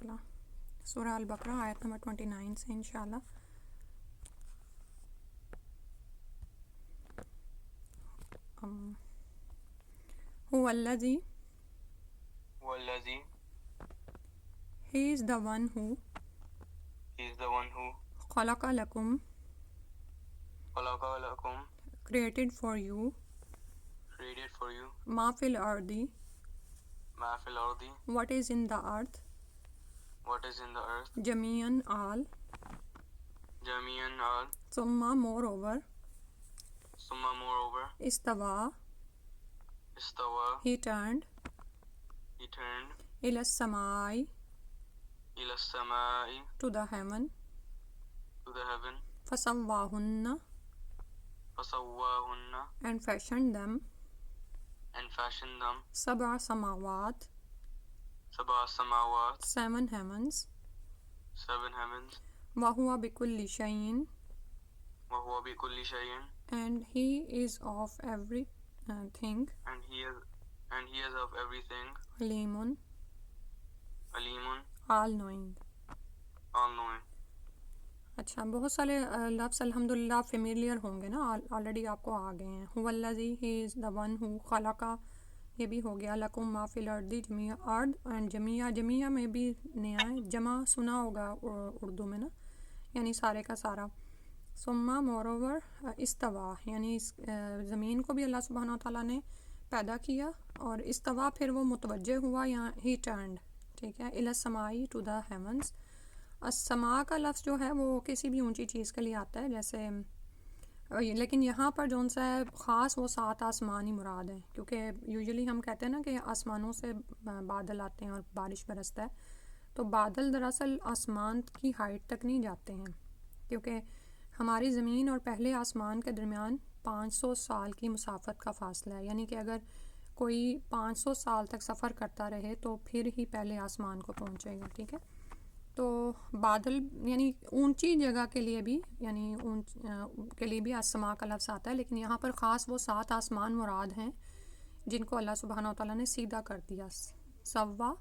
مسئلہ سورہ البقرہ آیت نمبر 29 سے انشاءاللہ. هو الذی He is the one who خلق لکم created for you ما فی الارض what is in the earth جمیعاً all ثم moreover استوا he turned إلى السماء to the heaven فسواهن and fashioned them سبع سماوات 7 heavens وهو بكل شيء and he is of every thing Aleem all knowing. اچھا بہت سارے لفظ الحمدللہ فیملیئر ہوں گے نا، آلریڈی آپ کو آ گئے ہیں. هو الذی he is the one who خلق، یہ بھی ہو گیا. لکم ما فی الارض جمیع ارض اینڈ جمیع میں بھی نیا ہے، جمع سنا ہوگا اردو میں نا، یعنی سارے کا سارا. ثم moreover استوا، یعنی زمین کو بھی اللہ سبحانہ و تعالیٰ نے پیدا کیا، اور استوا پھر وہ متوجہ ہوا یا he turned، ٹھیک ہے، الی السماء ٹو دا ہیونس. السماء کا لفظ جو ہے وہ کسی بھی اونچی چیز کے لیے آتا ہے، جیسے لیکن یہاں پر جون سا ہے خاص وہ 7 آسمان ہی مراد ہے، کیونکہ یوزلی ہم کہتے ہیں نا کہ آسمانوں سے بادل آتے ہیں اور بارش برستا ہے، تو بادل دراصل آسمان کی ہائٹ تک نہیں جاتے ہیں، کیونکہ ہماری زمین اور پہلے آسمان کے درمیان 500 سال کی مسافت کا فاصلہ ہے. یعنی کہ اگر کوئی 500 سال تک سفر کرتا رہے تو پھر ہی پہلے آسمان کو پہنچے گا، ٹھیک ہے. تو بادل یعنی اونچی جگہ کے لیے بھی، یعنی کے لیے بھی السماء کا لفظ آتا ہے، لیکن یہاں پر خاص وہ 7 آسمان مراد ہیں جن کو اللہ سبحانہ و تعالیٰ نے سیدھا کر دیا. سوا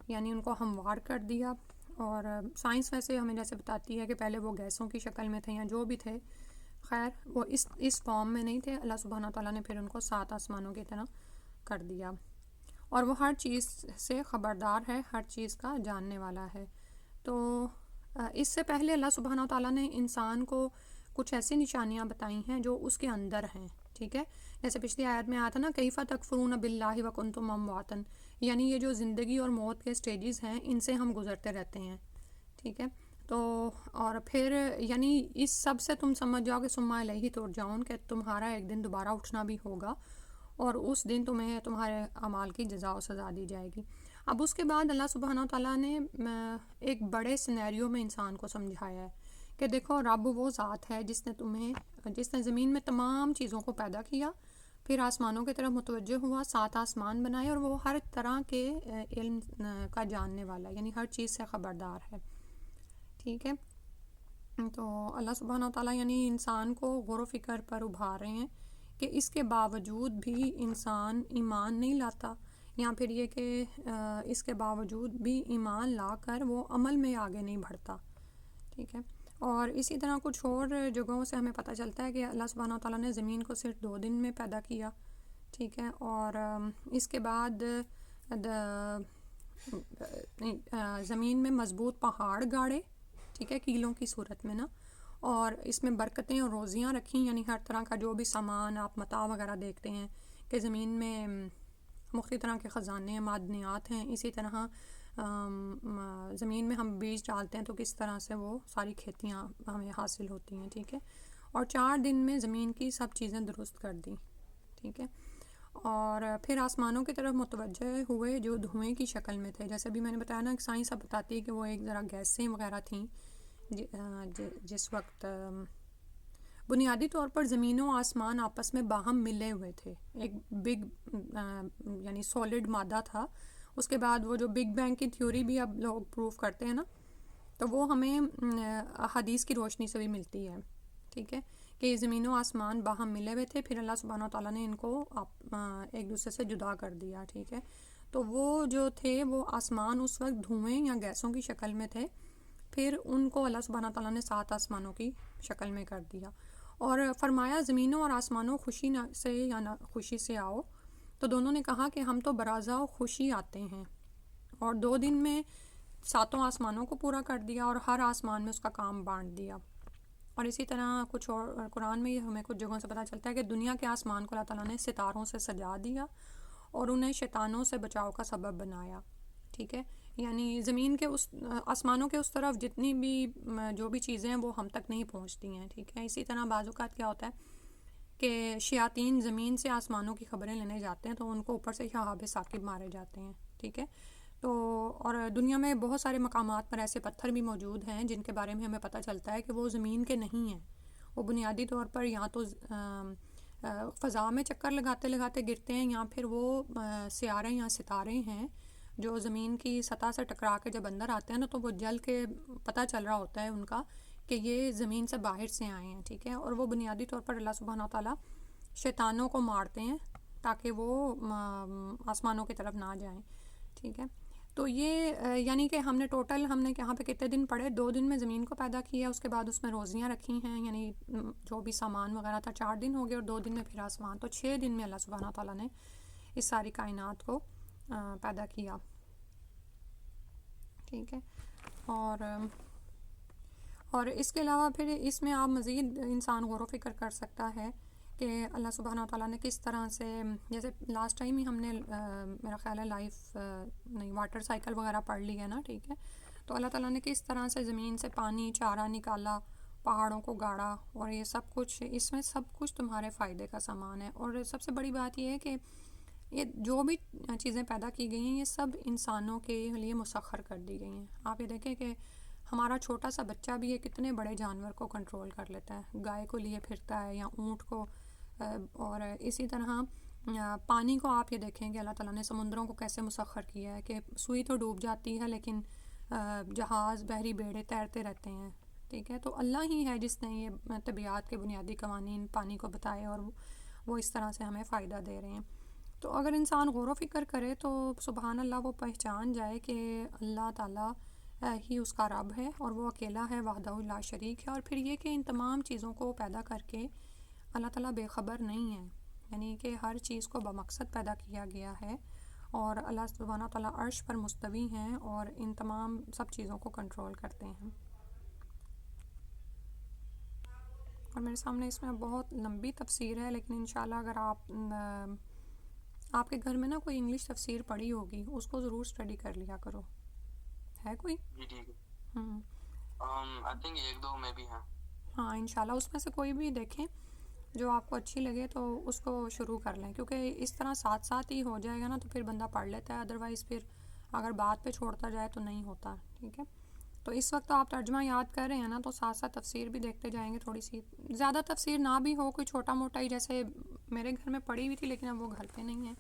یعنی ان کو ہموار کر دیا. اور سائنس ویسے ہمیں جیسے بتاتی ہے کہ پہلے وہ گیسوں کی شکل میں تھے یا جو بھی تھے، خیر وہ اس فارم میں نہیں تھے. اللہ سبحانہ و تعالیٰ نے پھر ان کو 7 آسمانوں کی طرح کر دیا، اور وہ ہر چیز سے خبردار ہے، ہر چیز کا جاننے والا ہے. تو اس سے پہلے اللہ سبحانہ و تعالیٰ نے انسان کو کچھ ایسی نشانیاں بتائی ہیں جو اس کے اندر ہیں، ٹھیک ہے. جیسے پچھلی آیت میں آیا تھا نا، کیف تکفرون باللہ وکنتم امواتا، یعنی یہ جو زندگی اور موت کے سٹیجز ہیں ان سے ہم گزرتے رہتے ہیں، ٹھیک ہے. تو اور پھر یعنی اس سب سے تم سمجھ جاؤ کہ ثم الیہ ترجعون، کہ تمہارا ایک دن دوبارہ اٹھنا بھی ہوگا اور اس دن تمہیں تمہارے اعمال کی جزا و سزا دی جائے گی. اب اس کے بعد اللہ سبحانہ و تعالیٰ نے ایک بڑے سینیریو میں انسان کو سمجھایا ہے کہ دیکھو رب وہ ذات ہے جس نے زمین میں تمام چیزوں کو پیدا کیا، پھر آسمانوں کی طرف متوجہ ہوا، 7 آسمان بنائے، اور وہ ہر طرح کے علم کا جاننے والا، یعنی ہر چیز سے خبردار ہے، ٹھیک ہے. تو اللہ سبحانہ و تعالیٰ یعنی انسان کو غور و فکر پر ابھار رہے ہیں کہ اس کے باوجود بھی انسان ایمان نہیں لاتا، یا پھر یہ کہ اس کے باوجود بھی ایمان لا کر وہ عمل میں آگے نہیں بڑھتا، ٹھیک ہے. اور اسی طرح کچھ اور جگہوں سے ہمیں پتہ چلتا ہے کہ اللہ سبحانہ و تعالیٰ نے زمین کو صرف 2 دن میں پیدا کیا، ٹھیک ہے. اور اس کے بعد زمین میں مضبوط پہاڑ گاڑے، ٹھیک ہے، کیلوں کی صورت میں نا، اور اس میں برکتیں اور روزیاں رکھیں، یعنی ہر طرح کا جو بھی سامان آپ متاع وغیرہ دیکھتے ہیں کہ زمین میں مختلف طرح کے خزانے معدنیات ہیں، اسی طرح زمین میں ہم بیج ڈالتے ہیں تو کس طرح سے وہ ساری کھیتیاں ہمیں حاصل ہوتی ہیں، ٹھیک ہے. اور 4 دن میں زمین کی سب چیزیں درست کر دیں، ٹھیک ہے. اور پھر آسمانوں کی طرف متوجہ ہوئے جو دھوئیں کی شکل میں تھے، جیسے بھی میں نے بتایا نا کہ سائنس اب بتاتی ہے کہ وہ ایک ذرا گیسیں وغیرہ تھیں جس وقت بنیادی طور پر زمین و آسمان آپس میں باہم ملے ہوئے تھے، ایک بگ یعنی سالڈ مادہ تھا. اس کے بعد وہ جو بگ بینگ کی تھیوری بھی اب لوگ پروف کرتے ہیں نا، تو وہ ہمیں حدیث کی روشنی سے بھی ملتی ہے، ٹھیک ہے، کہ زمین و آسمان باہم ملے ہوئے تھے، پھر اللہ سبحانہ و تعالیٰ نے ان کو ایک دوسرے سے جدا کر دیا، ٹھیک ہے. تو وہ جو تھے وہ آسمان اس وقت دھوئیں یا گیسوں کی شکل میں تھے، پھر ان کو اللہ سبحانہ تعالیٰ نے 7 آسمانوں کی شکل میں کر دیا، اور فرمایا زمینوں اور آسمانوں خوشی سے یا نہ خوشی سے آؤ، تو دونوں نے کہا کہ ہم تو برازہ و خوشی آتے ہیں، اور 2 دن میں 7 آسمانوں کو پورا کر دیا اور ہر آسمان میں اس کا کام بانٹ دیا۔ اور اسی طرح کچھ اور قرآن میں یہ ہمیں کچھ جگہوں سے پتہ چلتا ہے کہ دنیا کے آسمان کو اللہ تعالیٰ نے ستاروں سے سجا دیا اور انہیں شیطانوں سے بچاؤ کا سبب بنایا، ٹھیک ہے، یعنی زمین کے اس آسمانوں کے اس طرف جتنی بھی جو بھی چیزیں ہیں وہ ہم تک نہیں پہنچتی ہیں، ٹھیک ہے۔ اسی طرح بعض اوقات کیا ہوتا ہے کہ شیاطین زمین سے آسمانوں کی خبریں لینے جاتے ہیں تو ان کو اوپر سے شہاب ثاقب مارے جاتے ہیں، ٹھیک ہے۔ تو اور دنیا میں بہت سارے مقامات پر ایسے پتھر بھی موجود ہیں جن کے بارے میں ہمیں پتہ چلتا ہے کہ وہ زمین کے نہیں ہیں، وہ بنیادی طور پر یا تو فضا میں چکر لگاتے لگاتے گرتے ہیں، یا پھر وہ سیارے یا ستارے ہیں جو زمین کی سطح سے ٹکرا کے جب اندر آتے ہیں نا تو وہ جل کے پتہ چل رہا ہوتا ہے ان کا کہ یہ زمین سے باہر سے آئے ہیں، ٹھیک ہے۔ اور وہ بنیادی طور پر اللہ سبحانہ تعالیٰ شیطانوں کو مارتے ہیں تاکہ وہ آسمانوں کی طرف نہ جائیں، ٹھیک ہے۔ تو یہ یعنی کہ ہم نے ٹوٹل ہم نے یہاں پہ کتنے دن پڑھے، 2 دن میں زمین کو پیدا کیا، اس کے بعد اس میں روزیاں رکھی ہیں، یعنی جو بھی سامان وغیرہ تھا 4 دن ہو گئے، اور 2 دن میں پھر آسمان، تو 6 دن میں اللہ سبحانہ تعالیٰ نے اس ساری کائنات کو پیدا کیا، ٹھیک ہے۔ اور اس کے علاوہ پھر اس میں آپ مزید انسان غور و فکر کر سکتا ہے کہ اللہ سبحانہ تعالیٰ نے کس طرح سے، جیسے لاسٹ ٹائم ہی ہم نے میرا خیال ہے لائف نہیں واٹر سائیکل وغیرہ پڑھ لی ہے نا، ٹھیک ہے۔ تو اللہ تعالیٰ نے کس طرح سے زمین سے پانی چارہ نکالا، پہاڑوں کو گاڑا، اور یہ سب کچھ، اس میں سب کچھ تمہارے فائدے کا سامان ہے۔ اور سب سے بڑی بات یہ ہے کہ یہ جو بھی چیزیں پیدا کی گئی ہیں یہ سب انسانوں کے لیے مسخر کر دی گئی ہیں۔ آپ یہ دیکھیں کہ ہمارا چھوٹا سا بچہ بھی یہ کتنے بڑے جانور کو کنٹرول کر لیتا ہے، گائے کو لیے پھرتا ہے یا اونٹ کو، اور اسی طرح پانی کو آپ یہ دیکھیں کہ اللہ تعالیٰ نے سمندروں کو کیسے مسخر کیا ہے کہ سوئی تو ڈوب جاتی ہے لیکن جہاز بحری بیڑے تیرتے رہتے ہیں، ٹھیک ہے۔ تو اللہ ہی ہے جس نے یہ طبیعت کے بنیادی قوانین پانی کو بتائے اور وہ اس طرح سے ہمیں فائدہ دے رہے ہیں۔ تو اگر انسان غور و فکر کرے تو سبحان اللہ وہ پہچان جائے کہ اللہ تعالیٰ ہی اس کا رب ہے اور وہ اکیلا ہے، وحدہ لا شریک ہے، اور پھر یہ کہ ان تمام چیزوں کو پیدا کر کے اللہ تعالیٰ بے خبر نہیں ہے، یعنی کہ ہر چیز کو بمقصد پیدا کیا گیا ہے، اور اللہ سبحانہ تعالیٰ عرش پر مستوی ہیں اور ان تمام سب چیزوں کو کنٹرول کرتے ہیں۔ اور میرے سامنے اس میں بہت لمبی تفسیر ہے، لیکن انشاءاللہ اگر آپ کے گھر میں نا کوئی انگلش تفسیر پڑھی ہوگی اس کو ضرور اسٹڈی کر لیا کرو، ہے کوئی؟ جی ٹھیک ہے، آئی تھنک 1-2 میں بھی ہیں۔ ہاں انشاءاللہ اس میں سے کوئی بھی دیکھیں جو آپ کو اچھی لگے تو اس کو شروع کر لیں، کیونکہ اس طرح ساتھ ساتھ ہی ہو جائے گا نا تو پھر بندہ پڑھ لیتا ہے، ادروائز پھر اگر بات پہ چھوڑتا جائے تو نہیں ہوتا، ٹھیک ہے۔ تو اس وقت آپ ترجمہ یاد کر رہے ہیں نا تو ساتھ ساتھ تفسیر بھی دیکھتے جائیں گے، تھوڑی سی زیادہ تفسیر نہ بھی ہو، کوئی چھوٹا موٹا ہی، جیسے میرے گھر میں پڑھی ہوئی تھی لیکن اب وہ گھر پہ نہیں ہے،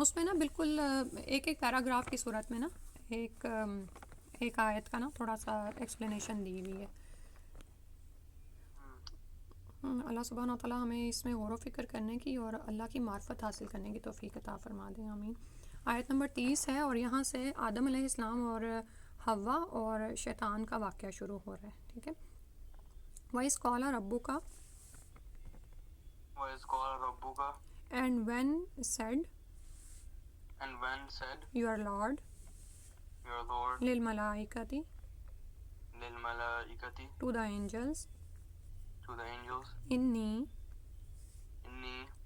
اس میں نا بالکل ایک ایک پیراگراف کی صورت میں نا ایک آیت کا نا تھوڑا سا ایکسپلینیشن دی ہوئی ہے۔ اللہ سبحانہ وتعالیٰ ہمیں اس میں غور و فکر کرنے کی اور اللہ کی معرفت حاصل کرنے کی توفیق عطا فرما دیں، آمین۔ آیت نمبر 30 ہے، اور یہاں سے آدم علیہ السلام اور حوا اور شیطان کا واقعہ شروع ہو رہا ہے، ٹھیک ہے۔ وَإِذْ قَالَ رَبُّكَ وَإِذْ قَالَ رَبُّكَ and when said and when said your Lord your Lord لِلْمَلَائِكَةِ لِلْمَلَائِكَةِ to the angels to the angels إِنِّي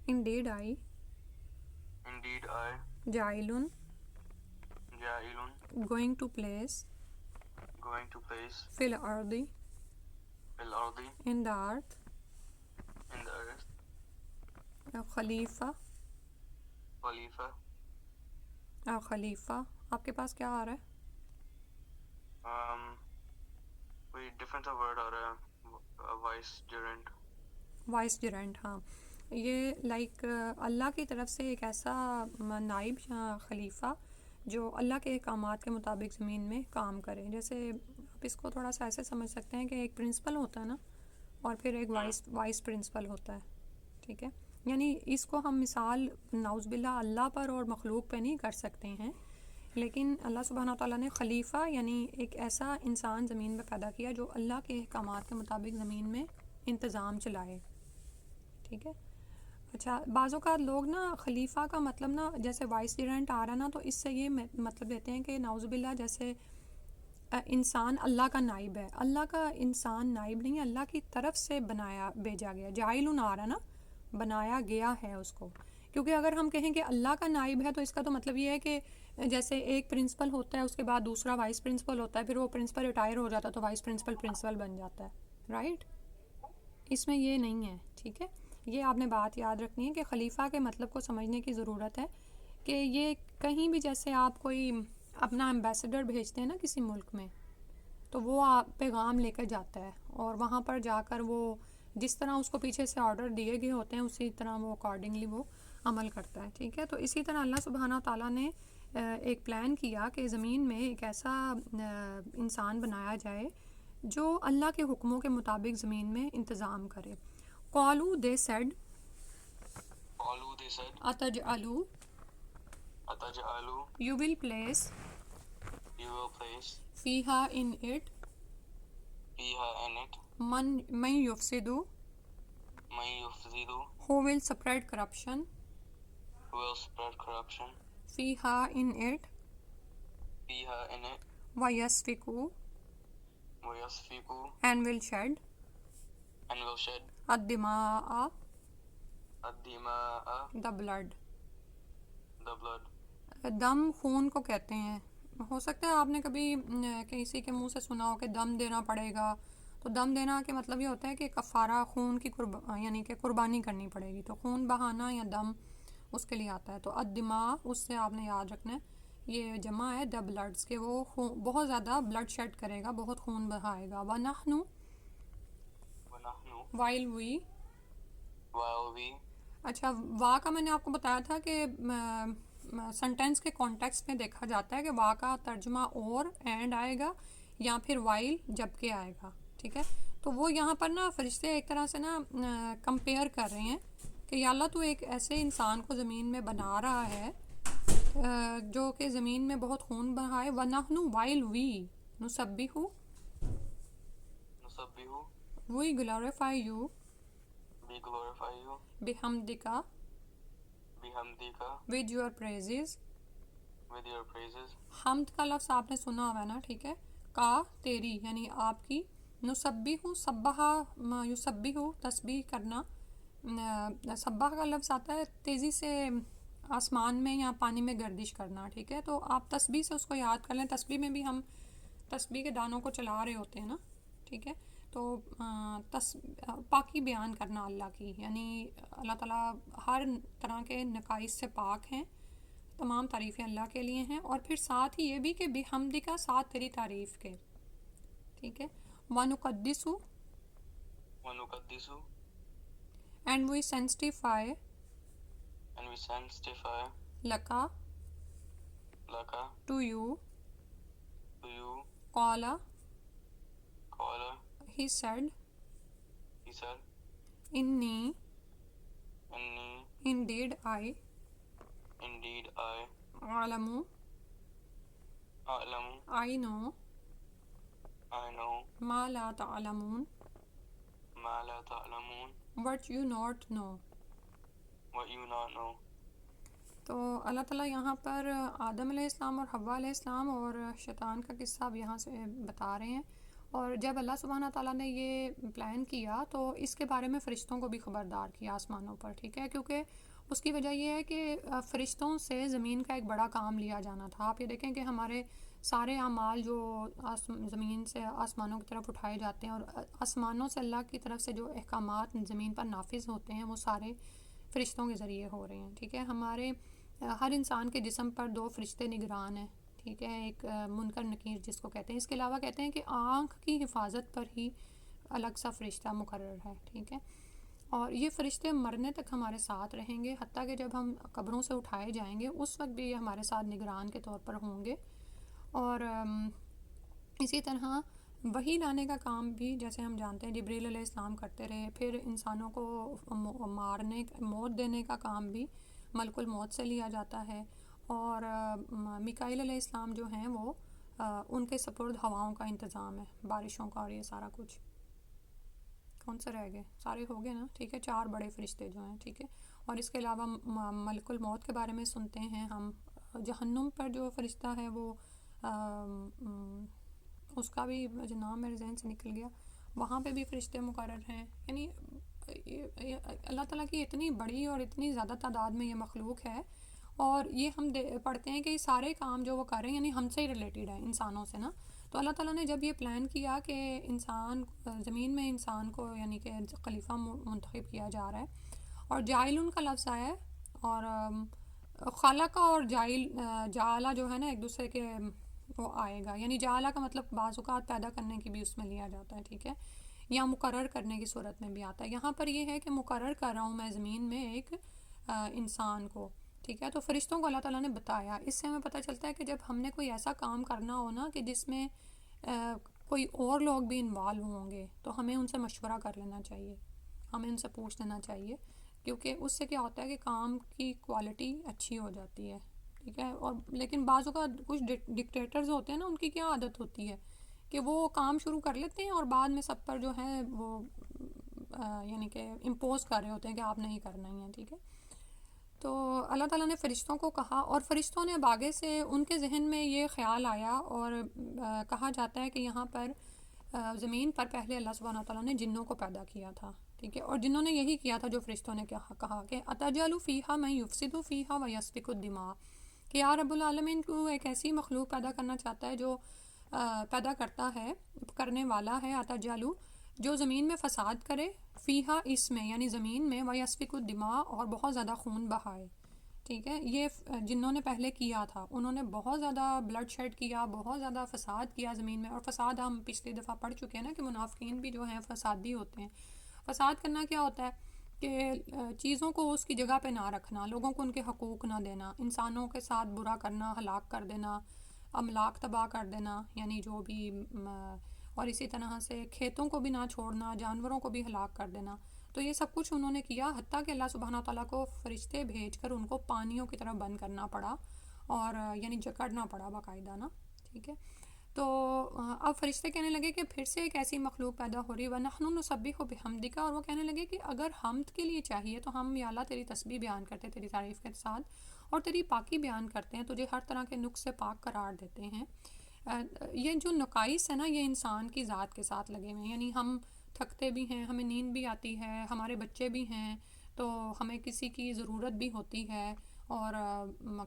indeed I indeed I جَاعِلٌ going to place فِي الْأَرْضِ in the earth خلیفہ آپ کے پاس کیا آ رہا ہے؟ کوئی ڈفرینٹ سا ورڈ آ رہا ہے، وائس جرینٹ، ہاں، یہ لائک اللہ کی طرف سے ایک ایسا نائب یا خلیفہ جو اللہ کے احکامات کے مطابق زمین میں کام کرے، جیسے آپ اس کو تھوڑا سا ایسے سمجھ سکتے ہیں کہ ایک پرنسپل ہوتا ہے نا، اور پھر ایک وائس پرنسپل ہوتا ہے، ٹھیک ہے۔ یعنی اس کو ہم مثال نعوذ باللہ اللہ پر اور مخلوق پہ نہیں کر سکتے ہیں، لیکن اللہ سبحانہ تعالیٰ نے خلیفہ یعنی ایک ایسا انسان زمین میں پیدا کیا جو اللہ کے احکامات کے مطابق زمین میں انتظام چلائے، ٹھیک ہے۔ اچھا، بعض اوقات لوگ نا خلیفہ کا مطلب نا جیسے وائس ریزیڈنٹ آ رہا نا، تو اس سے یہ مطلب دیتے ہیں کہ نعوذ باللہ جیسے انسان اللہ کا نائب ہے۔ اللہ کا انسان نائب نہیں ہے، اللہ کی طرف سے بنایا بھیجا گیا، جاعلن آ رہا نا، بنایا گیا ہے اس کو۔ کیونکہ اگر ہم کہیں کہ اللہ کا نائب ہے تو اس کا تو مطلب یہ ہے کہ جیسے ایک پرنسپل ہوتا ہے، اس کے بعد دوسرا وائس پرنسپل ہوتا ہے، پھر وہ پرنسپل ریٹائر ہو جاتا ہے تو وائس پرنسپل بن جاتا ہے، رائٹ؟ اس میں یہ نہیں ہے، ٹھیک ہے۔ یہ آپ نے بات یاد رکھنی ہے کہ خلیفہ کے مطلب کو سمجھنے کی ضرورت ہے کہ یہ کہیں بھی جیسے آپ کوئی اپنا ایمبیسڈر بھیجتے ہیں نا کسی ملک میں، تو وہ آپ پیغام لے کر جاتا ہے اور وہاں پر جا کر وہ جس طرح اس کو پیچھے سے آرڈر دیے گئے ہوتے ہیں اسی طرح وہ اکارڈنگلی وہ عمل کرتا ہے، ٹھیک ہے۔ تو اسی طرح اللہ سبحانہ تعالیٰ نے ایک پلان کیا کہ زمین میں ایک ایسا انسان بنایا جائے جو اللہ کے حکموں کے مطابق زمین میں انتظام کرے۔ قالو دے سیڈ اتجعلو یو ول پلیس فیہا ان اٹ من یفسدو who will spread corruption فیہا ان اٹ ویسفکو and will shed الدماء the blood۔ دم خون کو کہتے ہیں۔ ہو سکتا ہے آپ نے کبھی کسی کے منہ سے سنا ہو کہ دم دینا پڑے گا، تو دم دینا کے مطلب یہ ہوتا ہے کہ کفارہ خون کی یعنی کہ قربانی کرنی پڑے گی، تو خون بہانا یا دم اس کے لیے آتا ہے۔ تو الدماء اس سے آپ نے یاد رکھنا ہے یہ جمع ہے دا بلڈس، کہ وہ بہت زیادہ بلڈ شیڈ کرے گا، بہت خون بہائے گا۔ وَنَحْنُ while we۔ اچھا، وا کا میں نے آپ کو بتایا تھا کہ سنٹینس کے کانٹیکسٹ میں دیکھا جاتا ہے کہ وا کا ترجمہ اور اینڈ آئے گا یا پھر وائل جب کے آئے گا، ٹھیک ہے۔ تو وہ یہاں پر نا فرشتے ایک طرح سے نا کمپیئر کر رہے ہیں کہ یا اللہ تو ایک ایسے انسان کو زمین میں بنا رہا ہے جو کہ زمین میں بہت خون بہائے۔ وَنَحْنُ while we نُسَبِّحُ we glorify you بِحَمْدِكَ with your praises۔ حمد کا لفظ آپ نے سنا ہوا ہے نا، ٹھیک ہے، کا تیری یعنی آپ کی، نسبح سبح یسبح تسبیح کرنا، سبح کا لفظ آتا ہے تیزی سے آسمان میں یا پانی میں گردش کرنا، ٹھیک ہے۔ تو آپ تسبیح سے اس کو یاد کر لیں، تسبیح میں بھی ہم تسبیح کے دانوں کو چلا رہے ہوتے ہیں نا، ٹھیک ہے۔ تو پاکی بیان کرنا اللہ کی، یعنی اللہ تعالیٰ ہر طرح کے نقائص سے پاک ہیں، تمام تعریفیں اللہ کے لیے ہیں، اور پھر ساتھ ہی یہ بھی کہ بحمدک ساتھ تیری تعریف کے، ٹھیک ہے۔ وَنُقَدِّسُ and we sanctify لَكَ to you۔ قَالَ he said إِنِّي indeed I أعلم I know ما لا تعلمون what you not know۔ تو اللہ تعالیٰ یہاں پر آدم علیہ السلام اور حوا علیہ السلام اور شیطان کا قصہ اب یہاں سے بتا رہے ہیں، اور جب اللہ سبحانہ تعالیٰ نے یہ پلان کیا تو اس کے بارے میں فرشتوں کو بھی خبردار کیا آسمانوں پر، ٹھیک ہے، کیونکہ اس کی وجہ یہ ہے کہ فرشتوں سے زمین کا ایک بڑا کام لیا جانا تھا۔ آپ یہ دیکھیں کہ ہمارے سارے اعمال جو زمین سے آسمانوں کی طرف اٹھائے جاتے ہیں اور آسمانوں سے اللہ کی طرف سے جو احکامات زمین پر نافذ ہوتے ہیں وہ سارے فرشتوں کے ذریعے ہو رہے ہیں، ٹھیک ہے۔ ہمارے ہر انسان کے جسم پر 2 فرشتے نگران ہیں، ٹھیک ہے، ایک منکر نکیر جس کو کہتے ہیں، اس کے علاوہ کہتے ہیں کہ آنکھ کی حفاظت پر ہی الگ سا فرشتہ مقرر ہے، ٹھیک ہے۔ اور یہ فرشتے مرنے تک ہمارے ساتھ رہیں گے، حتیٰ کہ جب ہم قبروں سے اٹھائے جائیں گے اس وقت بھی یہ ہمارے ساتھ نگران کے طور پر ہوں گے۔ اور اسی طرح وہی لانے کا کام بھی جیسے ہم جانتے ہیں جبریل علیہ السلام کرتے رہے، پھر انسانوں کو مارنے موت دینے کا کام بھی ملک الموت سے لیا جاتا ہے، اور میکائیل علیہ السلام جو ہیں وہ ان کے سپرد ہواؤں کا انتظام ہے، بارشوں کا اور یہ سارا کچھ۔ کون سے رہ گئے؟ سارے ہو گئے نا، ٹھیک ہے، 4 بڑے فرشتے جو ہیں، ٹھیک ہے۔ اور اس کے علاوہ ملک الموت کے بارے میں سنتے ہیں ہم، جہنم پر جو فرشتہ ہے وہ اس کا بھی جو نام میرے ذہن سے نکل گیا، وہاں پہ بھی فرشتے مقرر ہیں، یعنی اللہ تعالیٰ کی اتنی بڑی اور اتنی زیادہ تعداد میں یہ مخلوق ہے، اور یہ ہم پڑھتے ہیں کہ یہ سارے کام جو وہ کر رہے ہیں یعنی ہم سے ہی ریلیٹڈ ہیں، انسانوں سے نا۔ تو اللہ تعالیٰ نے جب یہ پلان کیا کہ انسان زمین میں انسان کو یعنی کہ خلیفہ منتخب کیا جا رہا ہے، اور جائلن کا لفظ آیا ہے، اور خالقہ اور جعلہ جو ہے نا ایک دوسرے کے وہ آئے گا، یعنی جعلہ کا مطلب بعض اوقات پیدا کرنے کی بھی اس میں لیا جاتا ہے، ٹھیک ہے، یا مقرر کرنے کی صورت میں بھی آتا ہے۔ یہاں پر یہ ہے کہ مقرر کر رہا ہوں میں زمین میں ایک انسان کو، ٹھیک ہے۔ تو فرشتوں کو اللہ تعالیٰ نے بتایا، اس سے ہمیں پتہ چلتا ہے کہ جب ہم نے کوئی ایسا کام کرنا ہو نا کہ جس میں کوئی اور لوگ بھی انوالو ہوں گے، تو ہمیں ان سے مشورہ کر لینا چاہیے، ہمیں ان سے پوچھ لینا چاہیے، کیونکہ اس سے کیا ہوتا ہے کہ کام کی کوالٹی اچھی ہو جاتی ہے، ٹھیک ہے۔ اور لیکن بعض اوقات کچھ ڈکٹیٹرز ہوتے ہیں نا، ان کی کیا عادت ہوتی ہے کہ وہ کام شروع کر لیتے ہیں اور بعد میں سب پر جو ہے وہ یعنی کہ امپوز کر رہے ہوتے ہیں کہ آپ نہیں کرنا ہی ہے، ٹھیک ہے۔ تو اللہ تعالیٰ نے فرشتوں کو کہا، اور فرشتوں نے باغے سے ان کے ذہن میں یہ خیال آیا، اور کہا جاتا ہے کہ یہاں پر زمین پر پہلے اللہ سبحانہ تعالیٰ نے جنوں کو پیدا کیا تھا، ٹھیک ہے، اور جنہوں نے یہی کیا تھا جو فرشتوں نے کہا کہ اتجعل فیہا من یفسد فیہا ویسفک الدماء، کہ یا رب العالمین کو ایک ایسی مخلوق پیدا کرنا چاہتا ہے جو پیدا کرتا ہے، کرنے والا ہے، اتجعل، جو زمین میں فساد کرے، فیہا اس میں یعنی زمین میں، ویسفک الدماء اور بہت زیادہ خون بہائے، ٹھیک ہے۔ یہ جنہوں نے پہلے کیا تھا انہوں نے بہت زیادہ بلڈ شیڈ کیا، بہت زیادہ فساد کیا زمین میں، اور فساد ہم پچھلی دفعہ پڑھ چکے ہیں نا کہ منافقین بھی جو ہیں فسادی ہوتے ہیں۔ فساد کرنا کیا ہوتا ہے کہ چیزوں کو اس کی جگہ پہ نہ رکھنا، لوگوں کو ان کے حقوق نہ دینا، انسانوں کے ساتھ برا کرنا، ہلاک کر دینا، املاک تباہ کر دینا، یعنی جو بھی اور اسی طرح سے کھیتوں کو بھی نہ چھوڑنا، جانوروں کو بھی ہلاک کر دینا۔ تو یہ سب کچھ انہوں نے کیا، حتیٰ کہ اللہ سبحانہ تعالیٰ کو فرشتے بھیج کر ان کو پانیوں کی طرف بند کرنا پڑا، اور یعنی جکڑنا پڑا باقاعدہ نا، ٹھیک ہے۔ تو اب فرشتے کہنے لگے کہ پھر سے ایک ایسی مخلوق پیدا ہو رہی، وَنَحْنُ نُسَبِّحُ بِحَمْدِكَ، اور وہ کہنے لگے کہ اگر حمد کے لیے چاہیے تو ہم یا اللہ تیری تسبیح بیان کرتے ہیں تیری تعریف کے ساتھ، اور تیری پاکی بیان کرتے ہیں، تجھے ہر طرح کے نقص سے پاک قرار دیتے ہیں۔ یہ جو نقائص ہے نا یہ انسان کی ذات کے ساتھ لگے ہوئے ہیں، یعنی ہم تھکتے بھی ہیں، ہمیں نیند بھی آتی ہے، ہمارے بچے بھی ہیں، تو ہمیں کسی کی ضرورت بھی ہوتی ہے، اور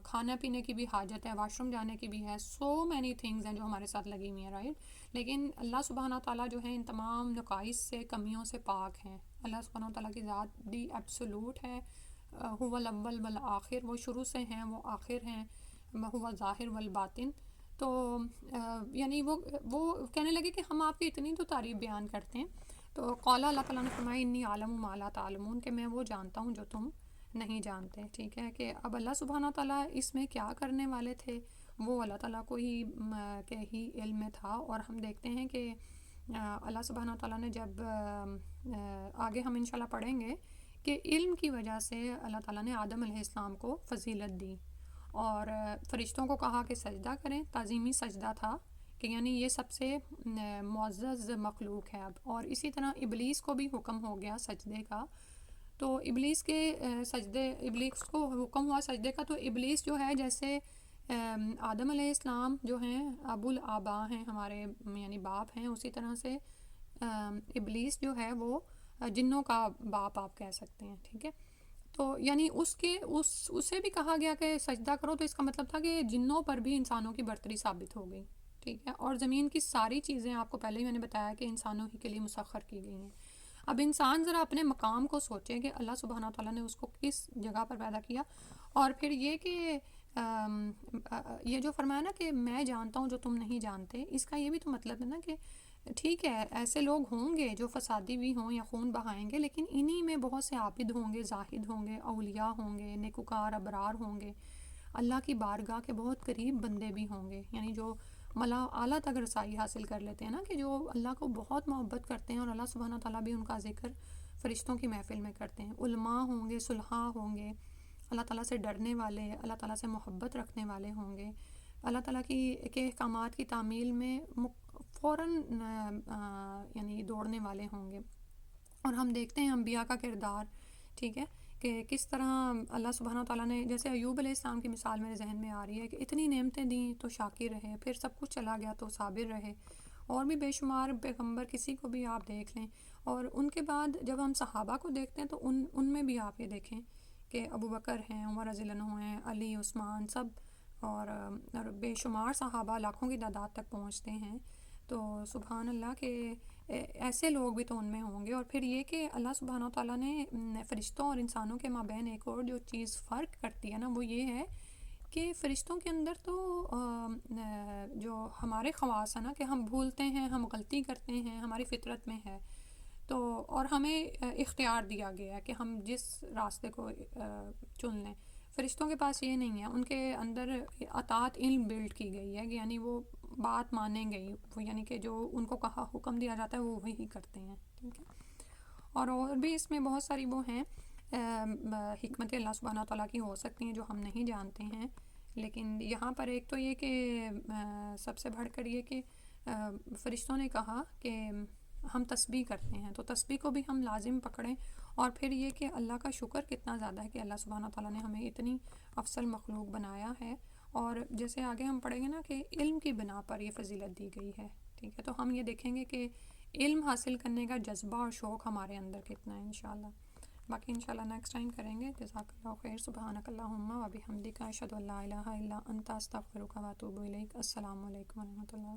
کھانا پینے کی بھی حاجت ہے، واش روم جانے کی بھی ہے، سو مینی تھنگز ہیں جو ہمارے ساتھ لگی ہوئی ہیں، رائٹ۔ لیکن اللہ سبحانہ تعالیٰ جو ہے ان تمام نقائص سے، کمیوں سے پاک ہیں۔ اللہ سبحانہ تعالیٰ کی ذات دی ایبسولوٹ ہے، هو الاول والآخر، وہ شروع سے ہیں، وہ آخر ہیں، هو الظاہر والباطن۔ تو یعنی وہ کہنے لگے کہ ہم آپ کی اتنی تو تعریف بیان کرتے ہیں، تو قال، اللہ تعالیٰ نے فرمایا انی اعلم ما لا تعلمون، کہ میں وہ جانتا ہوں جو تم نہیں جانتے، ٹھیک ہے۔ کہ اب اللہ سبحانہ تعالیٰ اس میں کیا کرنے والے تھے وہ اللہ تعالیٰ کو ہی کے ہی علم میں تھا، اور ہم دیکھتے ہیں کہ اللہ سبحانہ تعالیٰ نے جب آگے ہم انشاءاللہ پڑھیں گے کہ علم کی وجہ سے اللہ تعالیٰ نے آدم علیہ السلام کو فضیلت دی، اور فرشتوں کو کہا کہ سجدہ کریں، تعظیمی سجدہ تھا کہ یعنی یہ سب سے معزز مخلوق ہے اب، اور اسی طرح ابلیس کو بھی حکم ہو گیا سجدے کا، تو ابلیس کو حکم ہوا سجدے کا، تو ابلیس جو ہے جیسے آدم علیہ السلام جو ہیں ابو الآباء ہیں ہمارے، یعنی باپ ہیں، اسی طرح سے ابلیس جو ہے وہ جنوں کا باپ آپ کہہ سکتے ہیں، ٹھیک ہے۔ تو یعنی اسے بھی کہا گیا کہ سجدہ کرو، تو اس کا مطلب تھا کہ جنوں پر بھی انسانوں کی برتری ثابت ہو گئی، ٹھیک ہے۔ اور زمین کی ساری چیزیں آپ کو پہلے ہی میں نے بتایا کہ انسانوں ہی کے لیے مسخر کی گئی ہیں۔ اب انسان ذرا اپنے مقام کو سوچے کہ اللہ سبحانہ تعالیٰ نے اس کو کس جگہ پر پیدا کیا، اور پھر یہ کہ یہ جو فرمایا نا کہ میں جانتا ہوں جو تم نہیں جانتے، اس کا یہ بھی تو مطلب ہے نا کہ ٹھیک ہے ایسے لوگ ہوں گے جو فسادی بھی ہوں یا خون بہائیں گے، لیکن انہی میں بہت سے عابد ہوں گے، زاہد ہوں گے، اولیاء ہوں گے، نیکوکار ابرار ہوں گے، اللہ کی بارگاہ کے بہت قریب بندے بھی ہوں گے، یعنی جو ملا اعلیٰ تک رسائی حاصل کر لیتے ہیں نا، کہ جو اللہ کو بہت محبت کرتے ہیں اور اللہ سبحانہ تعالیٰ بھی ان کا ذکر فرشتوں کی محفل میں کرتے ہیں. علماء ہوں گے، صلحاء ہوں گے، اللہ تعالیٰ سے ڈرنے والے، اللہ تعالیٰ سے محبت رکھنے والے ہوں گے، اللہ تعالیٰ کے احکامات کی تعمیل میں فوراً یعنی دوڑنے والے ہوں گے. اور ہم دیکھتے ہیں انبیاء کا کردار، ٹھیک ہے، کہ کس طرح اللہ سبحانہ تعالیٰ نے، جیسے ایوب علیہ السلام کی مثال میرے ذہن میں آ رہی ہے کہ اتنی نعمتیں دیں تو شاکر رہے، پھر سب کچھ چلا گیا تو صابر رہے. اور بھی بے شمار پیغمبر کسی کو بھی آپ دیکھ لیں. اور ان کے بعد جب ہم صحابہ کو دیکھتے ہیں تو ان میں بھی آپ یہ دیکھیں کہ ابو بکر ہیں، عمر رضی اللہ عنہ ہیں، علی، عثمان، سب، اور بے شمار صحابہ لاکھوں کی تعداد تک پہنچتے ہیں. تو سبحان اللہ کہ ایسے لوگ بھی تو ان میں ہوں گے. اور پھر یہ کہ اللہ سبحانہ تعالیٰ نے فرشتوں اور انسانوں کے مابین ایک اور جو چیز فرق کرتی ہے نا، وہ یہ ہے کہ فرشتوں کے اندر تو جو ہمارے خواص ہیں نا، کہ ہم بھولتے ہیں، ہم غلطی کرتے ہیں، ہماری فطرت میں ہے. تو اور ہمیں اختیار دیا گیا ہے کہ ہم جس راستے کو چن لیں. فرشتوں کے پاس یہ نہیں ہے، ان کے اندر اطاعت علم بلڈ کی گئی ہے، یعنی وہ بات مانیں گئی، وہ یعنی کہ جو ان کو کہا حکم دیا جاتا ہے وہ وہی کرتے ہیں. ٹھیک ہے. اور بھی اس میں بہت ساری وہ ہیں حکمت اللہ سبحانہ تعالیٰ کی ہو سکتی ہیں جو ہم نہیں جانتے ہیں. لیکن یہاں پر ایک تو یہ کہ سب سے بڑھ کر یہ کہ فرشتوں نے کہا کہ ہم تسبیح کرتے ہیں، تو تسبیح کو بھی ہم لازم پکڑیں. اور پھر یہ کہ اللہ کا شکر کتنا زیادہ ہے کہ اللہ سبحانہ تعالیٰ نے ہمیں اتنی افضل مخلوق بنایا ہے. اور جیسے آگے ہم پڑھیں گے نا کہ علم کی بنا پر یہ فضیلت دی گئی ہے. ٹھیک ہے. تو ہم یہ دیکھیں گے کہ علم حاصل کرنے کا جذبہ اور شوق ہمارے اندر کتنا ہے انشاءاللہ. باقی انشاءاللہ نیکسٹ ٹائم کریں گے. جزاک اللہ خیر. سبحانک اللہم و بحمدک، اشہد ان لا الہ الا انت، استغفرک و اتوب الیک. السلام علیکم و رحمۃ اللہ.